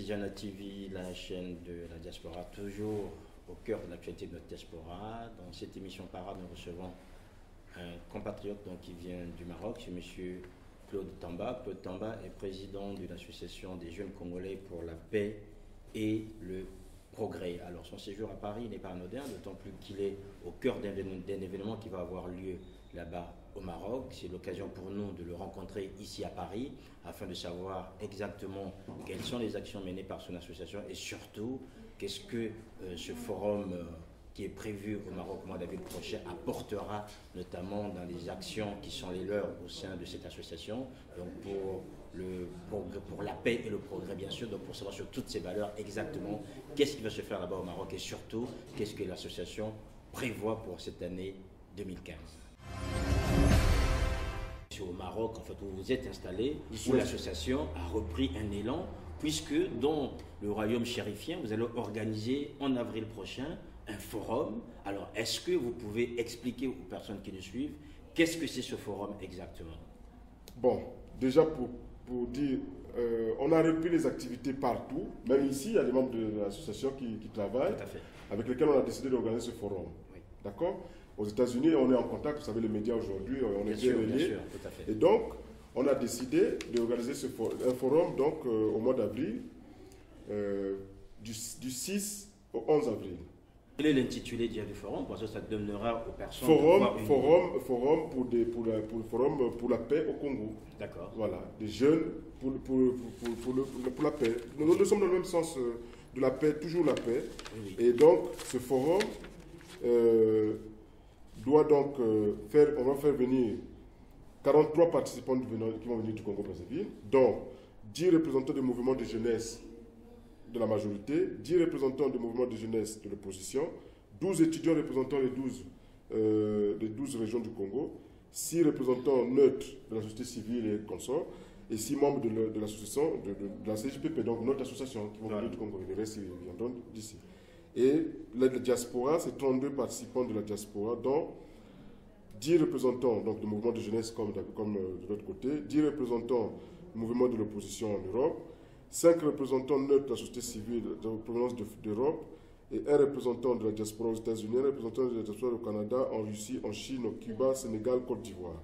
Tidjana TV, la chaîne de la diaspora, toujours au cœur de l'actualité de notre diaspora. Dans cette émission Parade, nous recevons un compatriote qui vient du Maroc, c'est M. Claude Tamba. Claude Tamba est président de l'association des jeunes Congolais pour la paix et le progrès. Alors son séjour à Paris n'est pas anodin, d'autant plus qu'il est au cœur d'un événement qui va avoir lieu là-bas au Maroc. C'est l'occasion pour nous de le rencontrer ici à Paris afin de savoir exactement quelles sont les actions menées par son association et surtout qu'est-ce que ce forum qui est prévu au Maroc au mois d'avril prochain apportera notamment dans les actions qui sont les leurs au sein de cette association, donc pour la paix et le progrès bien sûr, donc pour savoir sur toutes ces valeurs exactement qu'est-ce qui va se faire là-bas au Maroc et surtout qu'est-ce que l'association prévoit pour cette année 2015. Au Maroc, en fait, où vous êtes installé, où l'association a repris un élan, puisque dans le royaume chérifien, vous allez organiser en avril prochain un forum. Alors, est-ce que vous pouvez expliquer aux personnes qui nous suivent, qu'est-ce que c'est ce forum exactement? Bon, déjà pour dire, on a repris les activités partout, même ici, il y a des membres de l'association qui travaillent, avec lesquels on a décidé d'organiser ce forum. Oui. D'accord? Aux États-Unis, on est en contact, vous savez, les médias aujourd'hui, on est bien reliés. Et donc, on a décidé d'organiser un forum donc, au mois d'avril, du 6 au 11 avril. Quel est l'intitulé du forum? Parce que ça donnera aux personnes. Forum pour la paix au Congo. D'accord. Voilà, des jeunes pour la paix. Nous sommes dans le même sens de la paix, toujours la paix. Oui. Et donc, ce forum doit donc on va faire venir 43 participants qui vont venir du Congo-Brazzaville, dont 10 représentants du mouvement de jeunesse de la majorité, 10 représentants du mouvement de jeunesse de l'opposition, 12 étudiants représentant les 12 régions du Congo, 6 représentants neutres de la société civile et consorts, et 6 membres de l'association, de la CJPP, donc notre association, qui vont venir du Congo. Les restes viendront d'ici. Et la diaspora, c'est 32 participants de la diaspora, dont 10 représentants donc, du mouvement de jeunesse comme de l'autre côté, 10 représentants du mouvement de l'opposition en Europe, 5 représentants neutres de la société civile de provenance d'Europe et un représentant de la diaspora aux États-Unis, un représentant de la diaspora au Canada, en Russie, en Chine, au Cuba, Sénégal, Côte d'Ivoire.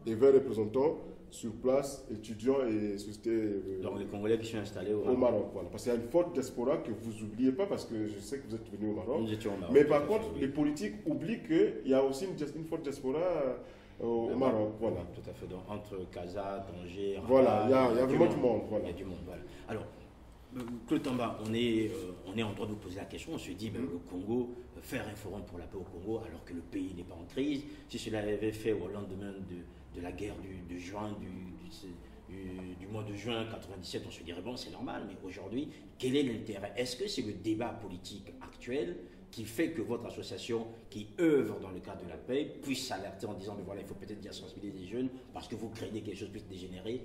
Et 20 représentants sur place, étudiants et sociétés. Donc les Congolais qui sont installés au Maroc. Voilà. Parce qu'il y a une forte diaspora que vous n'oubliez pas, parce que je sais que vous êtes venus au Maroc. Nous étions au Maroc. Mais par contre, les politiques oublient qu'il y a aussi une forte diaspora au Maroc. Voilà. Tout à fait. Donc entre Casa, Tanger, voilà, il y a vraiment du monde. Voilà. Il y a du monde. Voilà. Alors, Claude Tamba, on est en droit de vous poser la question. On se dit, le Congo, faire un forum pour la paix au Congo, alors que le pays n'est pas en crise. Si cela avait fait au lendemain de la guerre du mois de juin 97, on se dirait, bon, c'est normal, mais aujourd'hui, quel est l'intérêt? Est-ce que c'est le débat politique actuel qui fait que votre association, qui œuvre dans le cadre de la paix, puisse s'alerter en disant, mais voilà, il faut peut-être bien sensibiliser les jeunes parce que vous craignez quelque chose de plus dégénéré?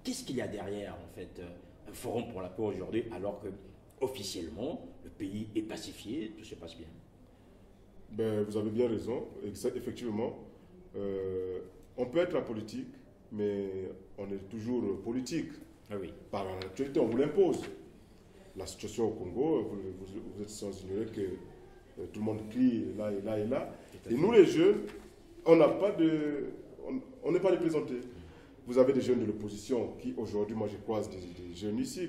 Qu'est-ce qu'il y a derrière, en fait, un forum pour la paix aujourd'hui, alors que officiellement, le pays est pacifié, tout se passe bien? Ben, vous avez bien raison, effectivement. On peut être apolitique, mais on est toujours politique. Ah oui. Par l'actualité, on vous l'impose. La situation au Congo, vous êtes sans ignorer que tout le monde crie là et là et là. Et nous, les jeunes, on n'est pas représentés. Vous avez des jeunes de l'opposition qui, aujourd'hui, moi je croise des jeunes ici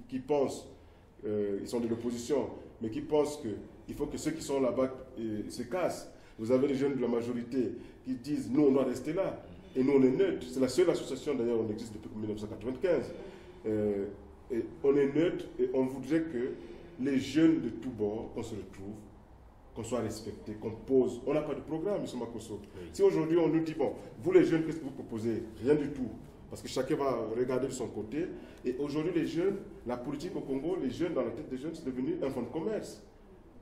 qui pensent, ils sont de l'opposition, mais qui pensent qu'il faut que ceux qui sont là-bas se cassent. Vous avez les jeunes de la majorité qui disent, nous on doit rester là. Et nous on est neutre. C'est la seule association d'ailleurs, on existe depuis 1995. Et on est neutre et on voudrait que les jeunes de tous bords, qu'on se retrouve, qu'on soit respecté, qu'on pose. On n'a pas de programme, M. Makosso. Oui. Si aujourd'hui on nous dit, bon, vous les jeunes, qu'est-ce que vous proposez? Rien du tout. Parce que chacun va regarder de son côté. Et aujourd'hui les jeunes, la politique au Congo, les jeunes, dans la tête des jeunes, c'est devenu un fonds de commerce.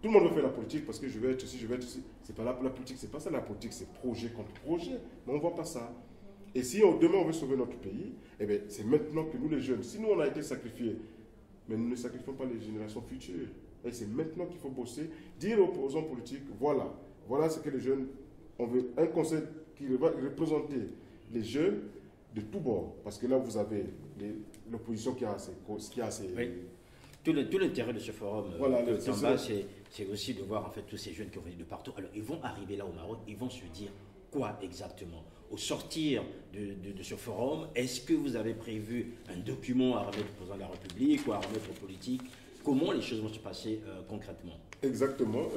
Tout le monde veut faire la politique parce que je vais être ici, je vais être ici. C'est pas la politique, c'est pas ça la politique, c'est projet contre projet. Mais on ne voit pas ça. Et si demain on veut sauver notre pays, eh bien, c'est maintenant que nous les jeunes, si nous on a été sacrifiés, mais nous ne sacrifions pas les générations futures. Et c'est maintenant qu'il faut bosser, dire aux hommes politiques, voilà ce que les jeunes, on veut un conseil qui va représenter les jeunes, de tous bords. Parce que là, vous avez l'opposition qui a ses... Oui. Tout l'intérêt de ce forum, voilà, c'est aussi de voir en fait tous ces jeunes qui ont venu de partout. Alors, ils vont arriver là au Maroc, ils vont se dire quoi exactement? Au sortir de ce forum, est-ce que vous avez prévu un document à remettre au président de la République ou à remettre aux politiques? Comment les choses vont se passer concrètement? Exactement.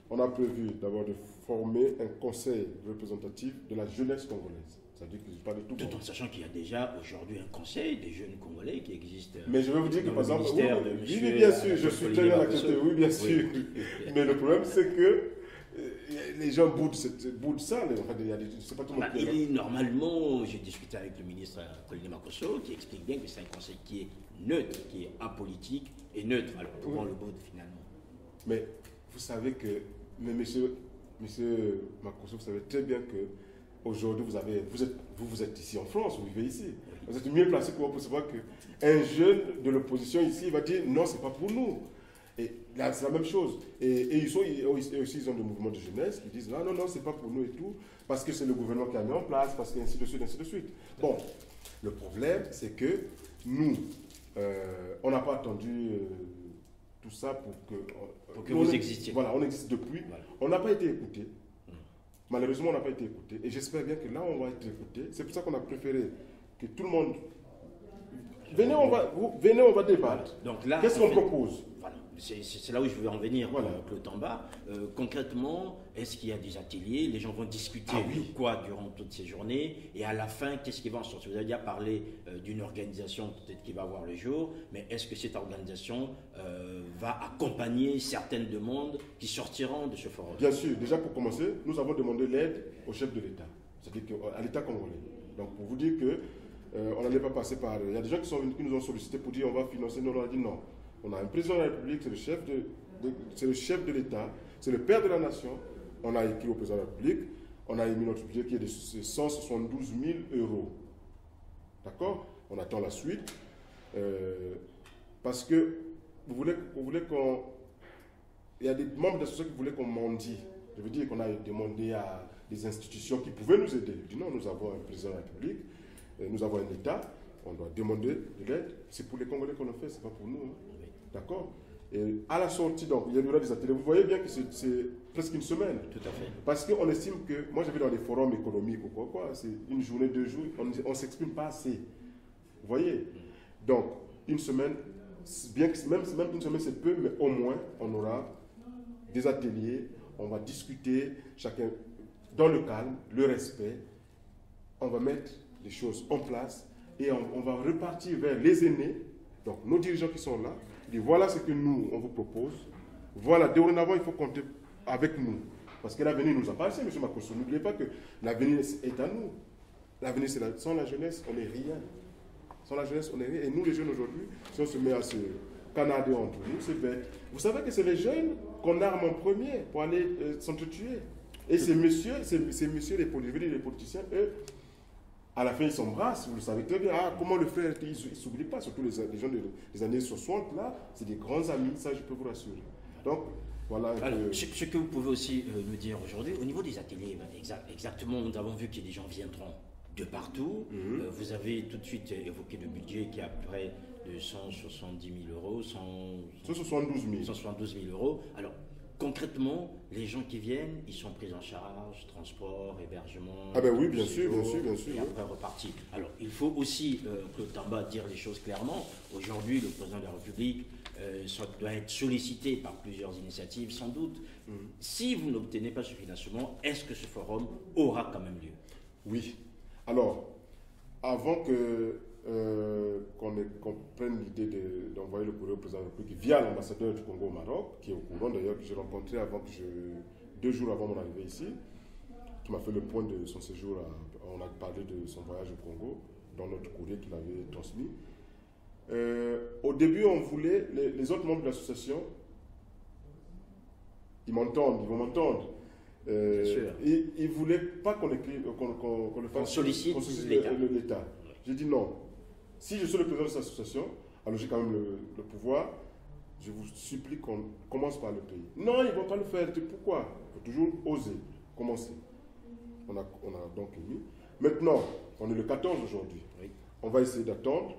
On a prévu d'abord de former un conseil représentatif de la jeunesse congolaise. C'est-à-dire que pas de tout en sachant qu'il y a déjà aujourd'hui un conseil des jeunes Congolais qui existe. Mais je vais vous dire que par exemple, oui, bien sûr, je suis très bien accepté, oui, bien sûr. Mais le problème, c'est que les gens boudent ça. C'est pas tout le monde normalement, j'ai discuté avec le ministre Colin Makosso qui explique bien que c'est un conseil qui est neutre, qui est apolitique et neutre. Alors, comment le bout finalement? Mais vous savez que, monsieur Makosso, vous savez très bien que aujourd'hui, vous êtes ici en France, vous vivez ici. Vous êtes mieux placé pour savoir qu'un jeune de l'opposition ici va dire non, c'est pas pour nous. Et là, c'est la même chose. Et ils ont des mouvements de jeunesse qui disent non, c'est pas pour nous et tout, parce que c'est le gouvernement qui a mis en place, parce qu'ainsi de suite, ainsi de suite. Bon, le problème, c'est que nous, on n'a pas attendu tout ça pour que vous existiez. Voilà, on existe depuis. Voilà. On n'a pas été écouté. Malheureusement, on n'a pas été écouté. Et j'espère bien que là, on va être écouté. C'est pour ça qu'on a préféré que tout le monde... Venez, on va débattre. Donc là, qu'est-ce qu'on propose? Voilà. C'est là où je veux en venir, voilà. Claude Tamba. Concrètement, est-ce qu'il y a des ateliers? Les gens vont discuter de quoi durant toutes ces journées? Et à la fin, qu'est-ce qui va en sortir? Vous avez déjà parlé d'une organisation peut-être qui va voir le jour, mais est-ce que cette organisation va accompagner certaines demandes qui sortiront de ce forum? Bien sûr. Déjà, pour commencer, nous avons demandé l'aide au chef de l'État, c'est-à-dire à l'État congolais. Donc, pour vous dire que on n'allait pas passer par... Il y a des gens qui nous ont sollicité pour dire on va financer. Nous, on a dit non. On a un président de la République, c'est le chef de l'État, c'est le père de la nation. On a écrit au président de la République, on a émis notre budget qui est de 172 000 €. D'accord? On attend la suite. Parce que vous voulez qu'on... Il y a des membres de l'association qui voulaient qu'on mendie. Je veux dire qu'on a demandé à des institutions qui pouvaient nous aider. Je dis non, nous avons un président de la République, nous avons un État, on doit demander de l'aide. C'est pour les Congolais qu'on le fait, c'est pas pour nous. Hein. D'accord? Et à la sortie, donc, il y aura des ateliers. Vous voyez bien que c'est presque une semaine. Tout à fait. Parce qu'on estime que, moi j'avais dans les forums économiques ou quoi, c'est une journée, 2 jours, on ne s'exprime pas assez. Vous voyez? Donc, une semaine, bien que même une semaine c'est peu, mais au moins on aura des ateliers, on va discuter, chacun dans le calme, le respect, on va mettre les choses en place et on va repartir vers les aînés, donc nos dirigeants qui sont là, et voilà ce que nous, on vous propose, voilà, dorénavant il faut compter avec nous, parce que l'avenir nous appartient, M. Makosso, n'oubliez pas que l'avenir est à nous, l'avenir c'est sans la jeunesse, on n'est rien, sans la jeunesse, on n'est rien, et nous les jeunes aujourd'hui, si on se met à se canader entre nous, c'est bête. Vous savez que c'est les jeunes qu'on arme en premier pour aller s'entretuer. Et ces messieurs, les politiciens, eux, à la fin, ils s'embrassent, vous le savez très bien. Ah, comment le faire? Ils ne s'oublient pas, surtout les gens des années 60, là, c'est des grands amis, ça je peux vous rassurer. Donc, voilà. Alors, ce que vous pouvez aussi nous dire aujourd'hui, au niveau des ateliers, exactement, nous avons vu que les gens viendront de partout. Vous avez tout de suite évoqué le budget qui est à peu près de 170 000 €, 172 000 €. Alors, concrètement, les gens qui viennent, ils sont pris en charge, transport, hébergement. Ah ben oui, bien sûr. Et après reparti. Alors, il faut aussi, Claude Tamba, dire les choses clairement. Aujourd'hui, le président de la République doit être sollicité par plusieurs initiatives, sans doute. Si vous n'obtenez pas ce financement, est-ce que ce forum aura quand même lieu? Oui. Alors, avant qu'on prenne l'idée d'envoyer le courrier au président de la République via l'ambassadeur du Congo au Maroc, qui est au courant d'ailleurs, que j'ai rencontré 2 jours avant mon arrivée ici, qui m'a fait le point de son séjour, on a parlé de son voyage au Congo, dans notre courrier qu'il avait transmis. Au début, on voulait, les autres membres de l'association, ils vont m'entendre. Ils ne voulaient pas qu'on le fasse. On sollicite l'État. J'ai dit non. Si je suis le président de cette association, alors j'ai quand même le pouvoir, je vous supplie qu'on commence par le pays. Non, ils ne vont pas le faire. Pourquoi? Il faut toujours oser, commencer. On a donc émis. Maintenant, on est le 14 aujourd'hui. Oui. On va essayer d'attendre.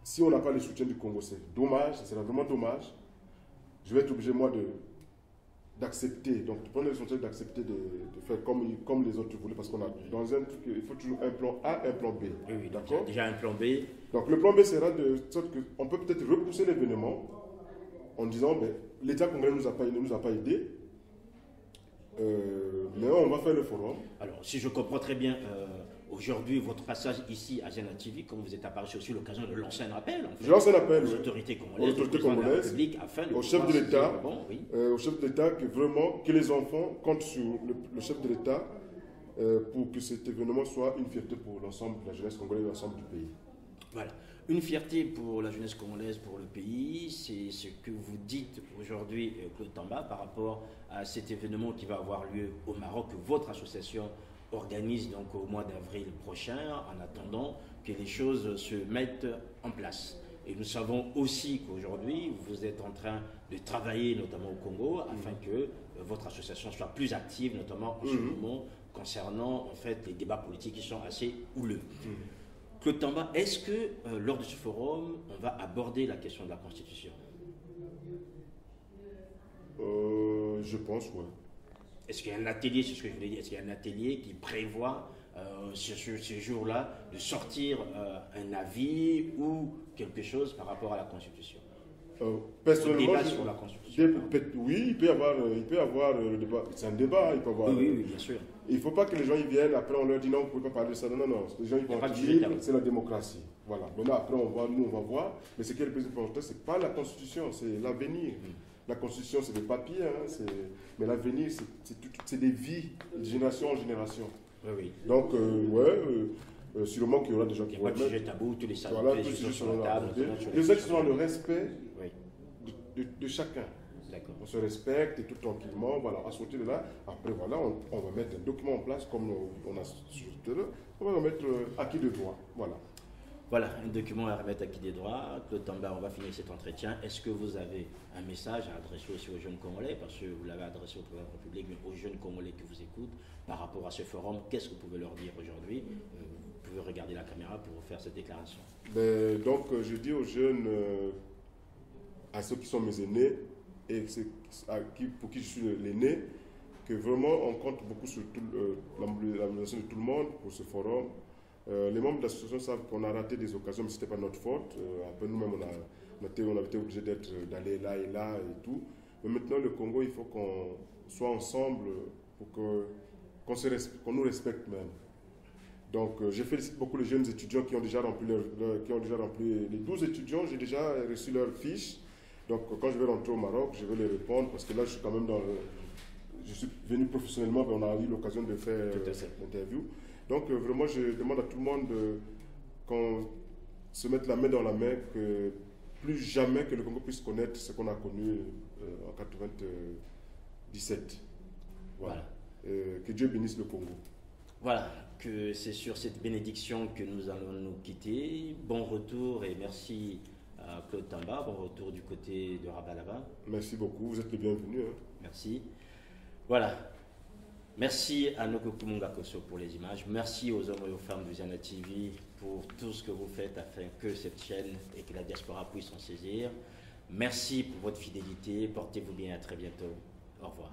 Si on n'a pas le soutien du Congo, c'est dommage, ça sera vraiment dommage. Je vais être obligé, moi, d'accepter, donc de prendre les responsabilités d'accepter de faire comme les autres voulaient, parce qu'on a dans un truc, il faut toujours un plan A, un plan B. Oui, oui, d'accord. Déjà un plan B. Donc le plan B sera de sorte qu'on peut peut-être repousser l'événement en disant ben, l'État congolais ne nous a pas aidés, mais on va faire le forum. Alors, si je comprends très bien, aujourd'hui, votre passage ici à Zena TV, comme vous êtes apparu, c'est aussi l'occasion de lancer un appel. En fait, Je lance un appel aux autorités congolaises, afin de au chef de l'État, oui. Au chef de l'État, que les enfants comptent sur le chef de l'État pour que cet événement soit une fierté pour l'ensemble de la jeunesse congolaise et l'ensemble du pays. Voilà. Une fierté pour la jeunesse congolaise, pour le pays, c'est ce que vous dites aujourd'hui, Claude Tamba, par rapport à cet événement qui va avoir lieu au Maroc, que votre association organise donc au mois d'avril prochain, en attendant que les choses se mettent en place. Et nous savons aussi qu'aujourd'hui, vous êtes en train de travailler, notamment au Congo, afin que votre association soit plus active, notamment en ce moment, concernant en fait les débats politiques qui sont assez houleux. Claude Tamba, est-ce que lors de ce forum, on va aborder la question de la Constitution? Je pense, oui. Est-ce qu'il y a un atelier, c'est ce que je voulais dire, est-ce qu'il y a un atelier qui prévoit ce jour-là de sortir un avis ou quelque chose par rapport à la Constitution? Personnellement, débat sur la Constitution. Oui, il peut y avoir le débat. C'est un débat, il peut y avoir. Oui, bien sûr. Il ne faut pas que les gens y viennent, après on leur dit non, vous ne pouvez pas parler de ça. Non. Les gens ils vont dire, c'est la démocratie. Voilà. Maintenant, après, nous, on va voir. Mais ce qui est le plus important, ce n'est pas la Constitution, c'est l'avenir. La Constitution, c'est des papiers, hein, mais l'avenir, c'est des vies, de génération en génération. Oui. Donc, sûrement qu'il y aura des gens qui vont. Il n'y a pas de sujet tabou, tous les sujets sur la table. Les autres sont dans le respect de chacun. On se respecte et tout tranquillement, voilà, à sortir de là, après voilà, on va mettre un document en place comme on a sur là, on va remettre acquis de droit, voilà. Voilà, un document à remettre acquis des droits. Claude Tamba, on va finir cet entretien. Est-ce que vous avez un message à adresser aussi aux jeunes Congolais, parce que vous l'avez adressé au président de la République, mais aux jeunes Congolais qui vous écoutent, par rapport à ce forum, qu'est-ce que vous pouvez leur dire aujourd'hui? Vous pouvez regarder la caméra pour faire cette déclaration. Donc, je dis aux jeunes, à ceux qui sont mes aînés, et pour qui je suis l'aîné, que vraiment on compte beaucoup sur la mobilisation de tout le monde pour ce forum. Les membres de l'association savent qu'on a raté des occasions, mais ce n'était pas notre faute. Après nous-mêmes, on avait été obligés d'aller là et là et tout. Mais maintenant, le Congo, il faut qu'on soit ensemble pour qu'on nous respecte même. Donc, je félicite beaucoup les jeunes étudiants qui ont déjà rempli les 12 étudiants, j'ai déjà reçu leurs fiches. Donc, quand je vais rentrer au Maroc, je vais les répondre parce que là, je suis quand même je suis venu professionnellement, mais on a eu l'occasion de faire l'interview. Donc, vraiment, je demande à tout le monde qu'on se mette la main dans la main, que plus jamais que le Congo puisse connaître ce qu'on a connu en 1997. Voilà. Que Dieu bénisse le Congo. Voilà, que c'est sur cette bénédiction que nous allons nous quitter. Bon retour et merci à Claude Tamba. Bon retour du côté de Rabat-Lava. Merci beaucoup, vous êtes les bienvenus. Hein. Merci. Voilà. Merci à Noko Kumunga Koso pour les images. Merci aux hommes et aux femmes de Zena TV pour tout ce que vous faites afin que cette chaîne et que la diaspora puisse en saisir. Merci pour votre fidélité. Portez-vous bien. À très bientôt. Au revoir.